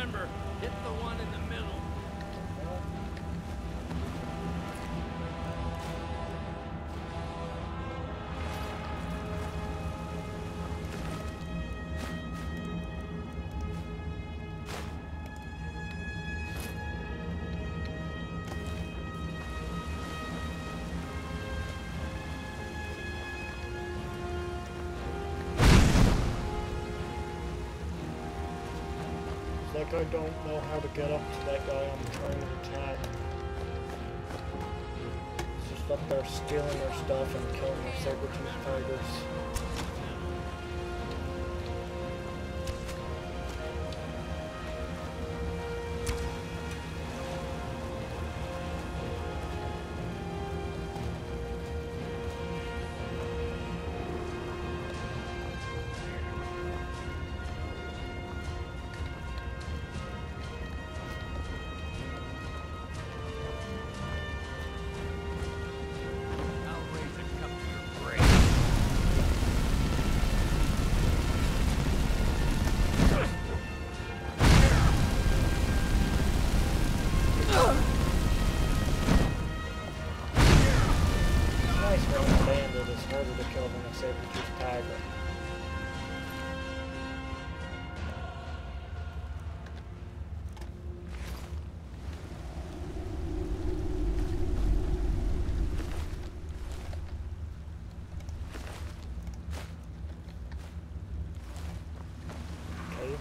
Remember, hit the one in the middle. Like I don't know how to get up to that guy I'm trying to attack. He's just up there stealing our stuff and killing the saber-toothed tigers.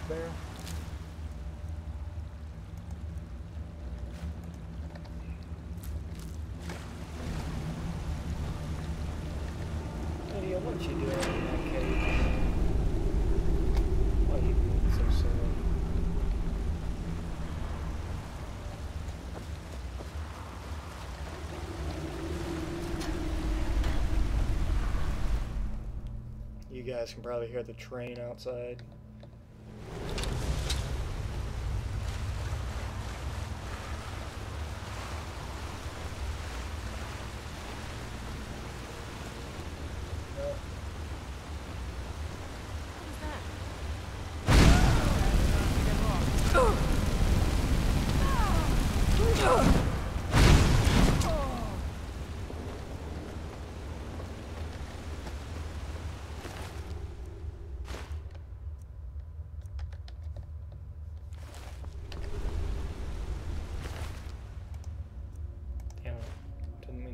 There. Lydia, what you doing in that cave? Why are you being so silly? You guys can probably hear the train outside.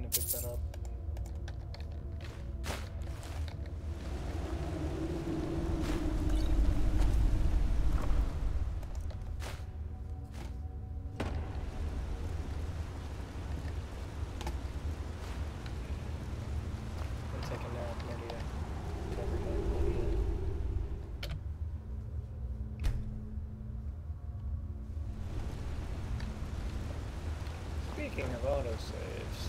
Pick that up. I'll take a nap, Lydia. Every night, Lydia. Speaking of autosaves,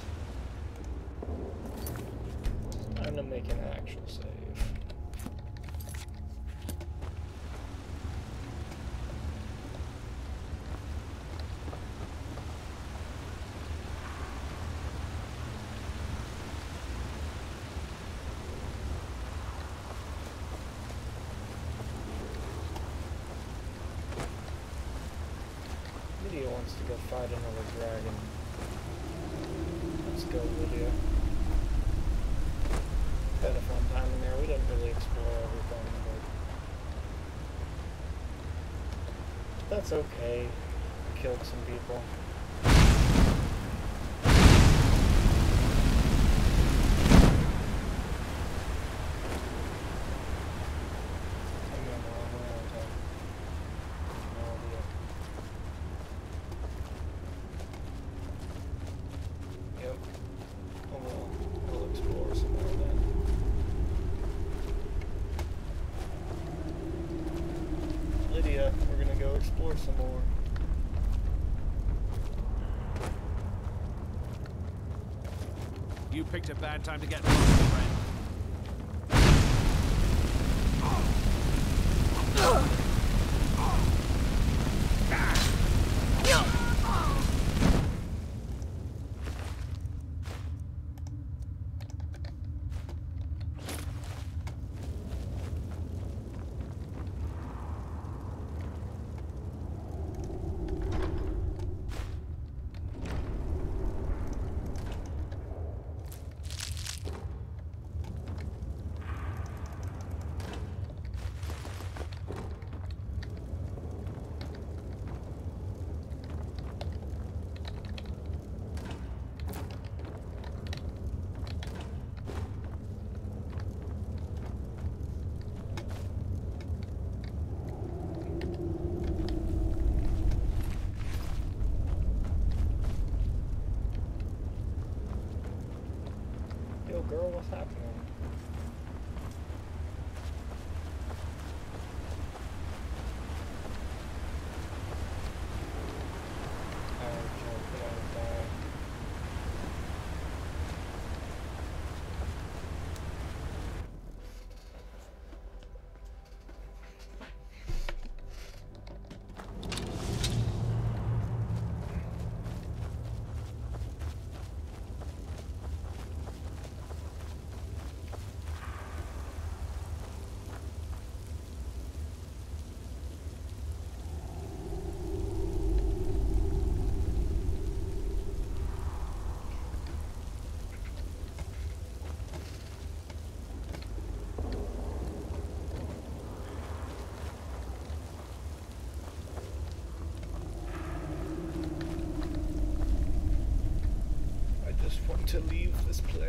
time to make an actual save. Lydia wants to go fight another dragon. Let's go, Lydia. Had a fun time in there. We didn't really explore everything, but that's okay. We killed some people. We're gonna go explore some more. You picked a bad time to get lost, friend.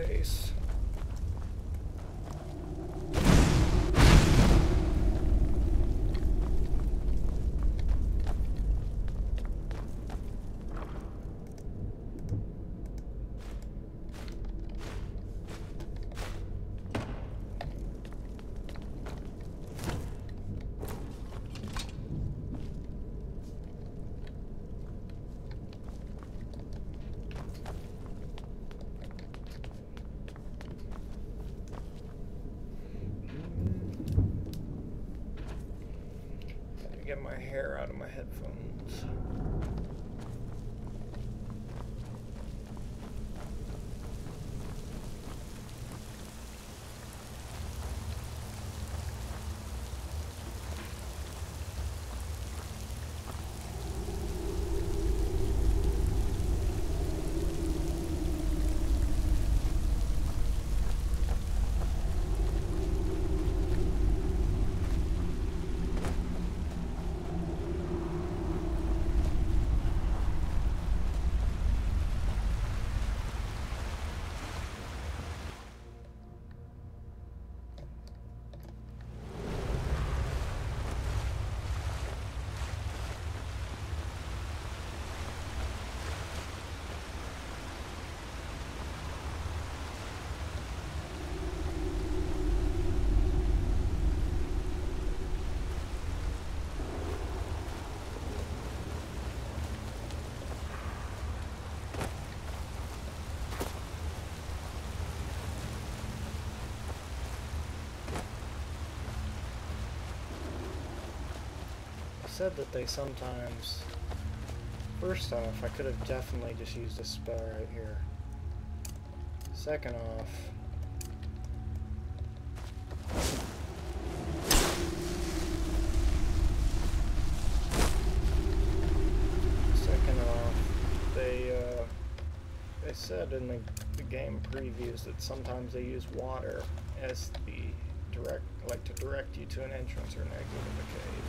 base. Get my hair out of my headphones. Said that they sometimes, first off, I could have definitely just used a spell right here. Second off, they said in the game previews that sometimes they use water as the to direct you to an entrance or an exit of the cave.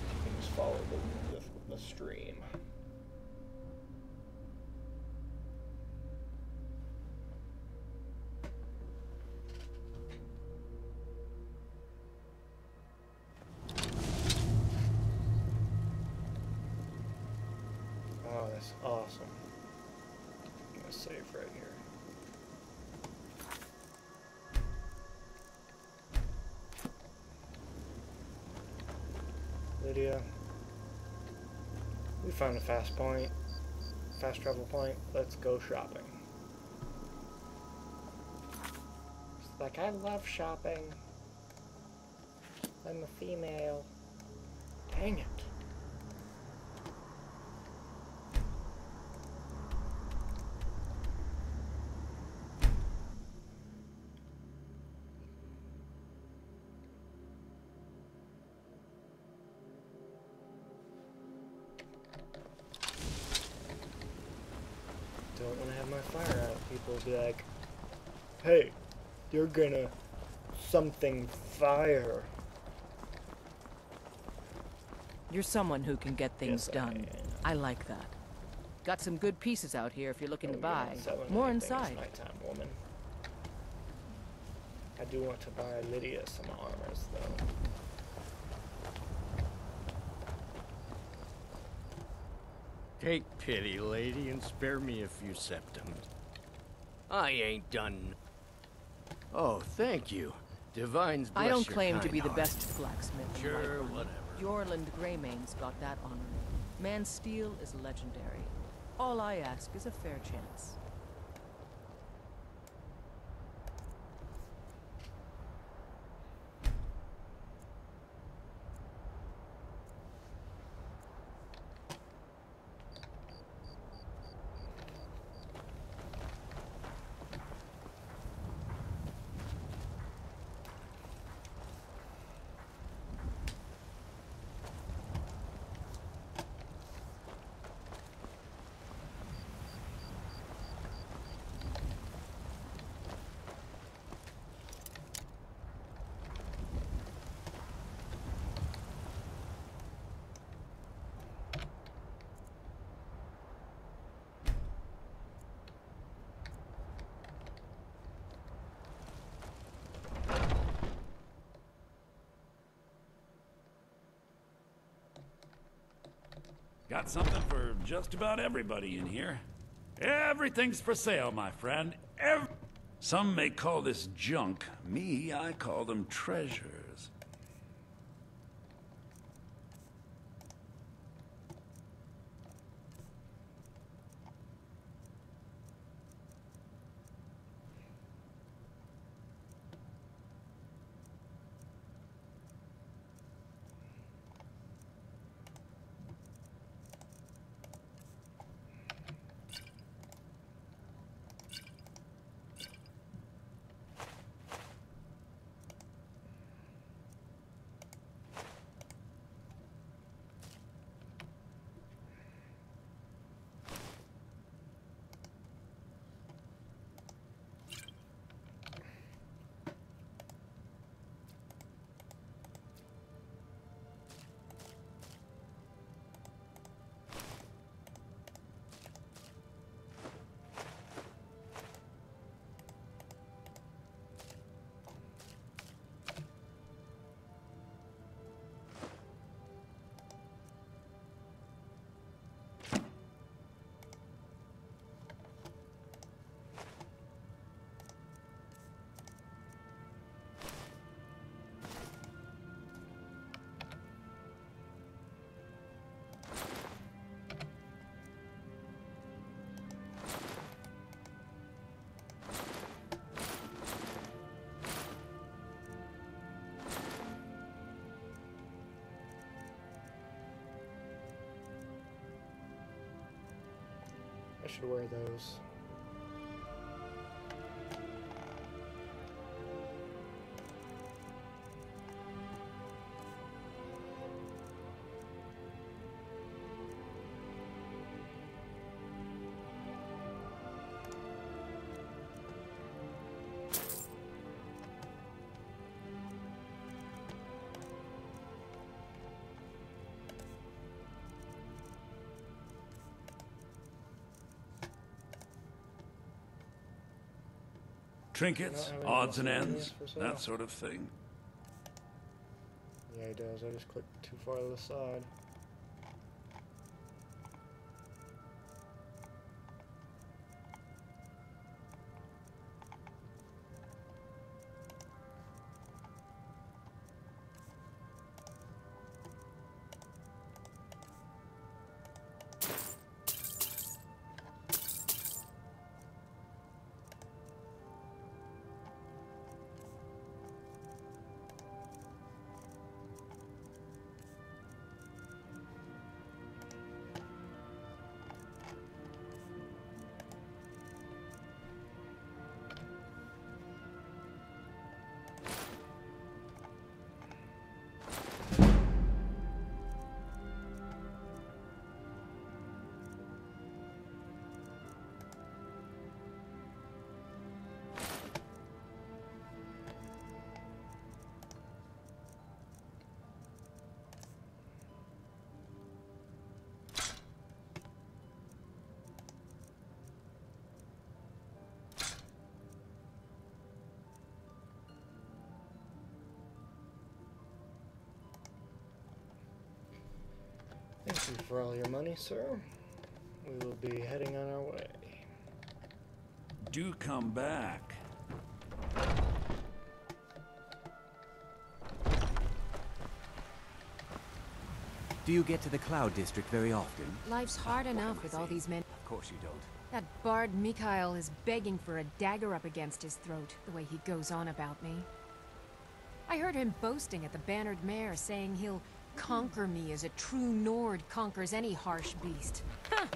You can just follow the stream. Oh, that's awesome. I'm gonna save right here. Lydia, we found a fast travel point. Let's go shopping. It's like, I love shopping. I'm a female. Dang it. Don't want to have my fire out. People will be like, hey, you're gonna something fire. You're someone who can get things Yes, done. I like that. Got some good pieces out here if you're looking to buy. More inside. Nighttime, woman. I do want to buy Lydia some armors, though. Take pity, lady, and spare me a few septims. I ain't done. Oh, thank you. Divines bless I don't your claim to be the kind best blacksmith in Sure, Whiterun. whatever. Yorland Greymane's got that honor. Man's steel is legendary. All I ask is a fair chance. Got something for just about everybody in here. Everything's for sale, my friend. Some may call this junk. Me, I call them treasures. I should wear those. Trinkets, odds and ends, that sort of thing. Yeah, he does. I just clicked too far to the side. Thank you for all your money, sir. We will be heading on our way. Do come back. Do you get to the Cloud District very often? Life's hard enough with all these men. Of course you don't. That bard Mikhail is begging for a dagger up against his throat, the way he goes on about me. I heard him boasting at the Bannered Mare, saying he'll conquer me as a true Nord conquers any harsh beast. Huh.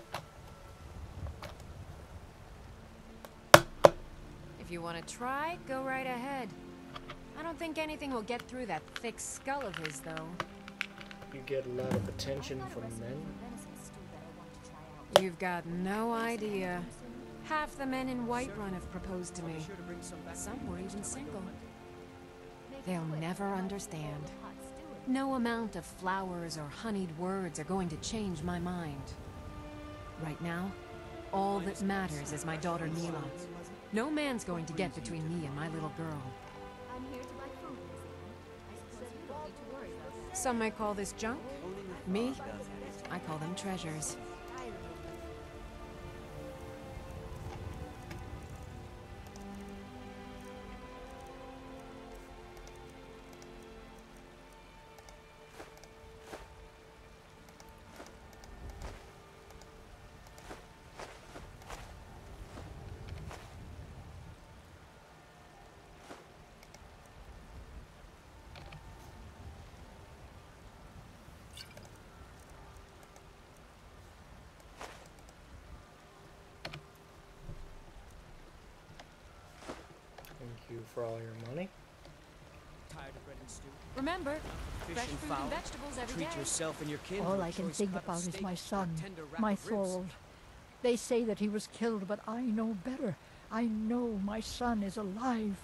If you want to try, go right ahead. I don't think anything will get through that thick skull of his, though. You get a lot of attention from men. You've got no idea. Half the men in Whiterun have proposed to me. Some were even single. They'll never understand. No amount of flowers or honeyed words are going to change my mind. Right now, all that matters is my daughter Mila. No man's going to get between me and my little girl. Some might call this junk. Me, I call them treasures. Thank you for all your money. Tired of bread and stew? Remember, Fish fresh and fruit fowl. and vegetables every Treat day. yourself and your kin. All to a I can choice think cut of about is steak my or son, tender wrap my of ribs. Thorold. They say that he was killed, but I know better. I know my son is alive.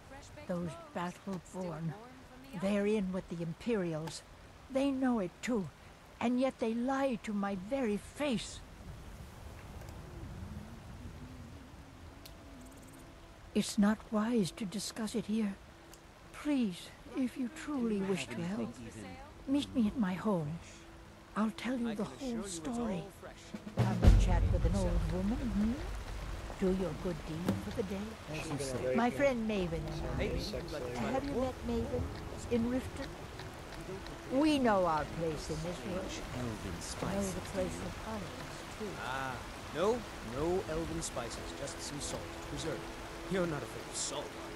Fresh baked Those loaves, still battle-born, warm from the they're oven. in with the Imperials. They know it too, and yet they lie to my very face. It's not wise to discuss it here. Please, if you truly wish to help, meet me at my home. I'll tell you I the can whole assure you it's story. all fresh. Come and chat with an old woman, Do your good deed for the day. She's gonna rape My me. friend Maven and Sounds I. like a sex slave. Have you met Maven in Riften? We know our place in this world. Elven Know spice. the place of others, too. Ah, no elven spices, just some salt, preserved. You're not afraid of salt, are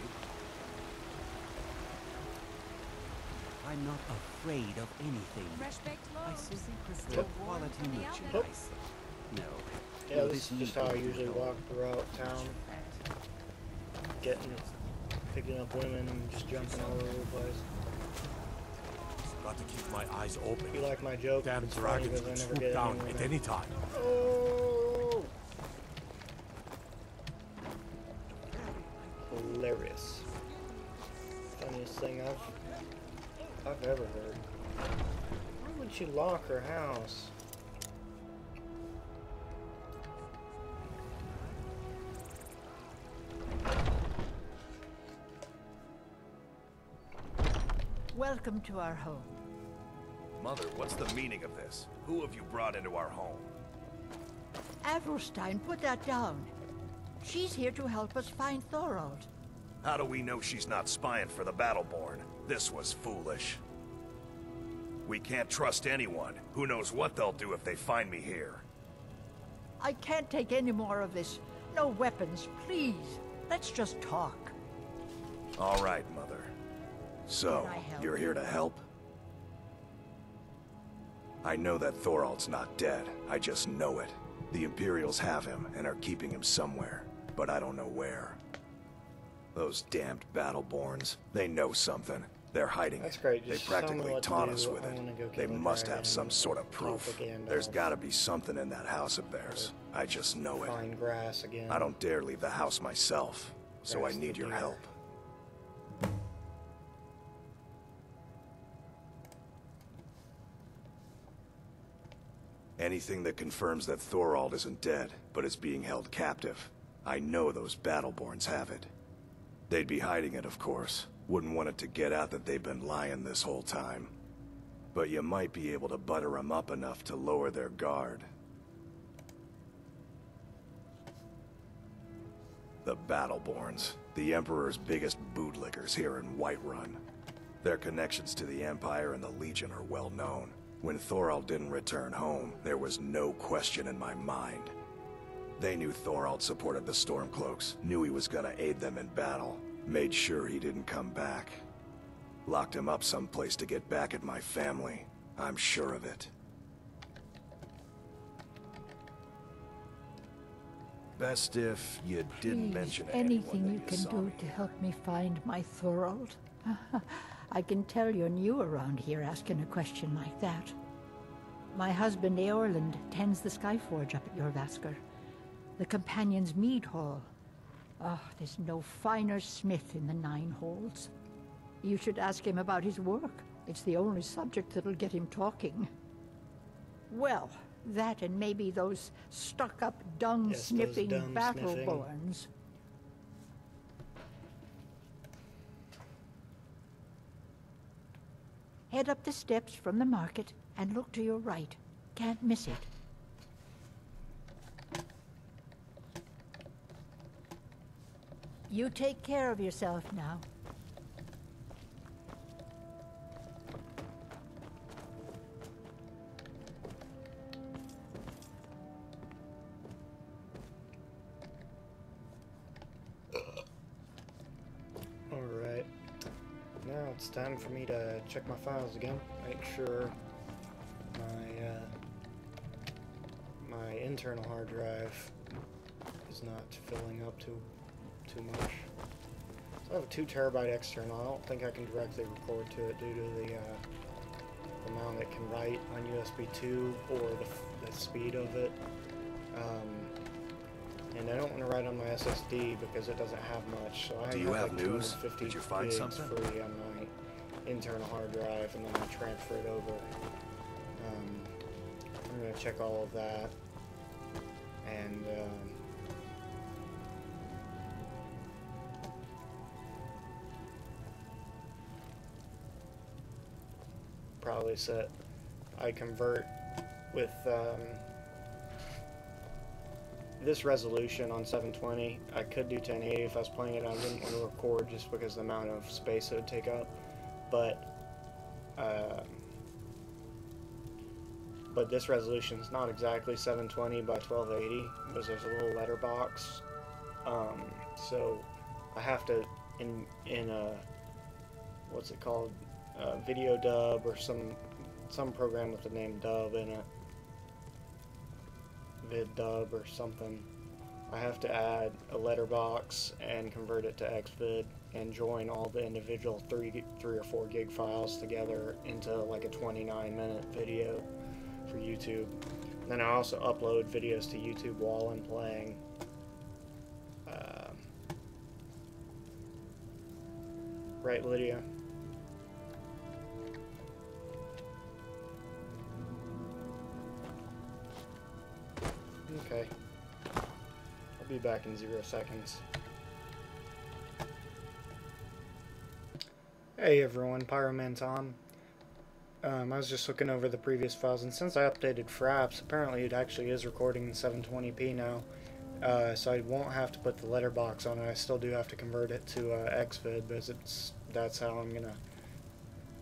you? I'm not afraid of anything. Fresh baked I loaves, simply prefer still warm quality from the oven. merchandise. No. Yeah, no, this is just how I usually walk throughout town. Picking up women and just jumping all over the place. Got to keep my eyes open. You like my joke? Damn It's funny dragons because I could never swoop get down any at women. any time. Oh! Hilarious. Funniest thing I've ever heard. Why would she lock her house? Welcome to our home. Mother, what's the meaning of this? Who have you brought into our home? Avrilstein, put that down. She's here to help us find Thorold. How do we know she's not spying for the Battleborn? This was foolish. We can't trust anyone. Who knows what they'll do if they find me here? I can't take any more of this. No weapons, please. Let's just talk. All right, Mother. So, Can I help you're here to help? I know that Thorold's not dead. I just know it. The Imperials have him and are keeping him somewhere, but I don't know where. Those damned Battleborns, they know something. They're hiding That's it. great. They Just tell me practically what to taught do. us with I'm gonna go it. They kill a must dragon have some and sort of proof. propaganda. There's gotta be something in that house of theirs. I just know it. Find grass again. I don't dare leave the house myself, so I Grass need the your deer. help. Anything that confirms that Thorold isn't dead, but is being held captive. I know those Battleborns have it. They'd be hiding it, of course. Wouldn't want it to get out that they've been lying this whole time. But you might be able to butter them up enough to lower their guard. The Battleborns, the Emperor's biggest bootlickers here in Whiterun. Their connections to the Empire and the Legion are well known. When Thorold didn't return home, there was no question in my mind. They knew Thorold supported the Stormcloaks, knew he was gonna aid them in battle, made sure he didn't come back. Locked him up someplace to get back at my family. I'm sure of it. Best if you didn't Please, mention anything anyone you that can saw do me to here. help me find my Thorold. I can tell you're new around here asking a question like that. My husband Eorland tends the Skyforge up at your Vasker. The Companion's Mead Hall. Oh, there's no finer smith in the Nine Halls. You should ask him about his work. It's the only subject that'll get him talking. Well, that and maybe those stuck-up, dung-sniffing Yes, those dung-sniffing. Battleborns. Head up the steps from the market and look to your right. Can't miss it. You take care of yourself now. Alright. Now it's time for me to check my files again. Make sure my internal hard drive is not filling up too much. So I have a 2 terabyte external. I don't think I can directly record to it due to the amount it can write on USB 2 or the speed of it. And I don't want to write on my SSD because it doesn't have much. So I Do you have like news? 250 Did you find gigs something? free on my internal hard drive, and then I transfer it over. I'm going to check all of that. And probably set I convert with this resolution on 720. I could do 1080 if I was playing it. I wouldn't want to record just because of the amount of space it would take up, but this resolution is not exactly 720 by 1280 because there's a little letterbox. So I have to in a what's it called, video dub or some program with the name dub in it, vid dub or something. I have to add a letterbox and convert it to xvid and join all the individual 3 or 4 gig files together into like a 29-minute video for YouTube. Then I also upload videos to YouTube while I'm playing. Right, Lydia? Okay. I'll be back in 0 seconds. Hey everyone, Pyromantom. I was just looking over the previous files, and since I updated Fraps, apparently it actually is recording in 720p now. So I won't have to put the letterbox on it. I still do have to convert it to xvid, because that's how I'm gonna.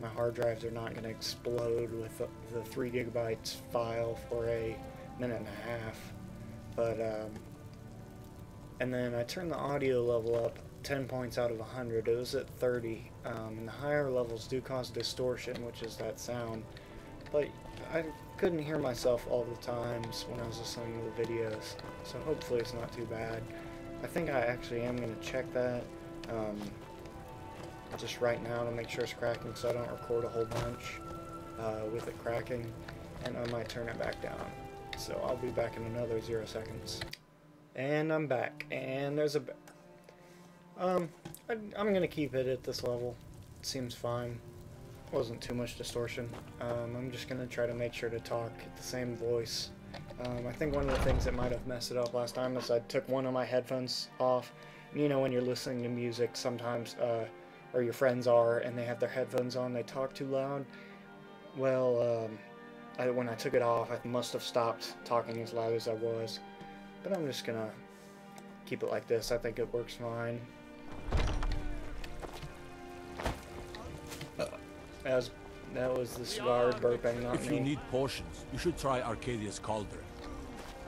My hard drives are not gonna explode with the 3 gigabytes file for a minute and a half. But and then I turned the audio level up 10 points out of 100. It was at 30, and the higher levels do cause distortion, which is that sound. But I couldn't hear myself all the times when I was listening to the videos, so hopefully it's not too bad. I think I actually am going to check that just right now to make sure it's cracking, so I don't record a whole bunch with it cracking, and I might turn it back down. So I'll be back in another 0 seconds. And I'm back, and there's a... I'm gonna keep it at this level. It seems fine. Wasn't too much distortion. I'm just gonna try to make sure to talk at the same voice. I think one of the things that might have messed it up last time is I took one of my headphones off. You know, when you're listening to music sometimes, or your friends are, and they have their headphones on, they talk too loud. Well, when I took it off, I must have stopped talking as loud as I was. But I'm just gonna keep it like this. I think it works fine. That was the cigar burping, not me. If you need potions, you should try Arcadia's Cauldron.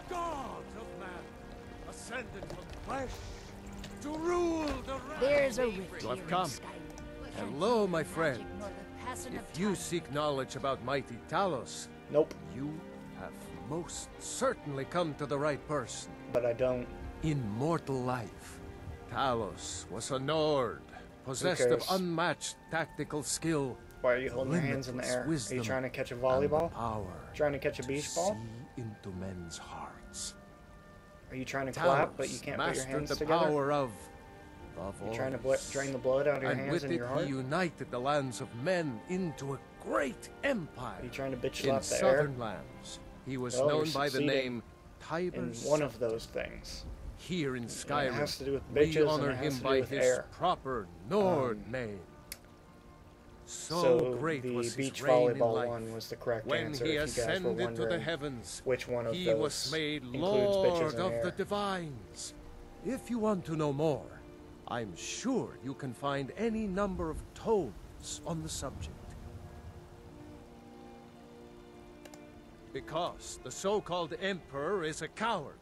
God of man, ascended from flesh to rule the There's a rift You here have come. in Skyrim. Hello, my friend. Nor the passing If of you time. seek knowledge about mighty Talos, Nope. you have most certainly come to the right person. But I don't. In mortal life, Talos was a Nord, possessed of cares? unmatched tactical skill. Why are you holding your hands in the limitless air? Are wisdom, you trying to catch a and volleyball? the power Trying to catch a beach ball? see into men's hearts. Are you trying to clap, but you Talos can't put your mastered hands the together? power of You're trying to voice. drain the blood out of your And hands with and it, your heart? he united the lands of men into a great empire. Are you trying to bitch In slap the air? southern lands, he was Well, known you're by the succeeding name in Tiber's. one of those things. Here in Skyrim, has to do with we bitches and honor it has him to do by with his air. proper Nord name. So great the was his beach reign in volleyball life. one was the correct When answer. he If you guys were ascended to the wondering heavens, which one of he those was made includes bitches Lord in of the air. Divines. If you want to know more, I'm sure you can find any number of tomes on the subject. Because the so-called Emperor is a coward.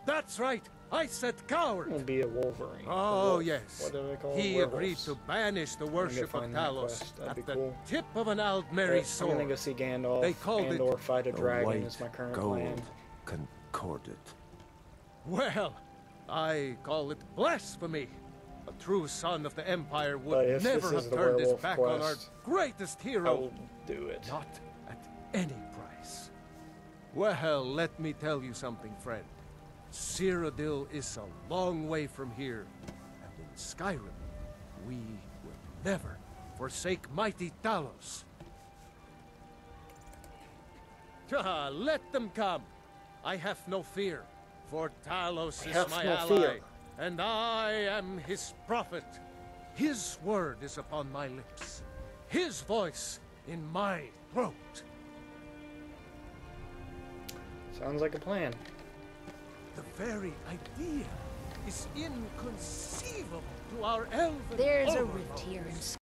That's right, I said coward! Will be a Wolverine. Oh, Wolf. yes. What do they call He werewolves? agreed to banish the worship of find that Talos quest. That'd at be the cool. tip of an Aldmeri I'm sword. gonna go see Gandalf They called and it or fight a The dragon white is my current gold plan. concordant. Well, I call it blasphemy. A true son of the Empire But would if never this is have the turned his werewolf back on our quest, greatest I hero. will do it. Not at any price. Well, let me tell you something, friend. Cyrodiil is a long way from here, and in Skyrim, we will never forsake mighty Talos. Let them come. I have no fear, for Talos is my ally, and I am his prophet. His word is upon my lips, his voice in my throat. Sounds like a plan. The very idea is inconceivable to our elven There's a overlords. rift here in